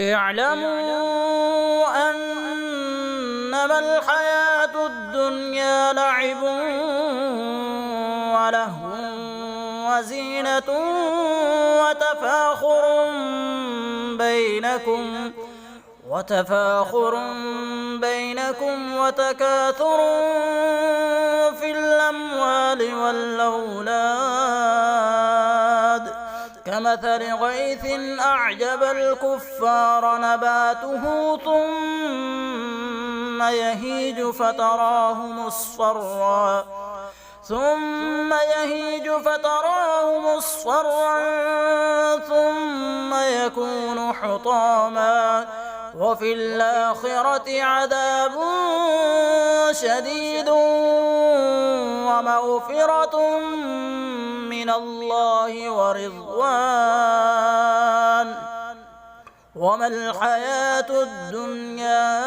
اعلموا أنما الحياة الدنيا لعب ولهو وزينة وتفاخر بينكم وتكاثر في الأموال والأولاد كمثل غيث أعجب الكفار نباته ثم يهيج فتراه مصفرا ثم يكون حطاما وفي الآخرة عذاب شديد ومغفرة من الله ورضوان وما الحياة الدنيا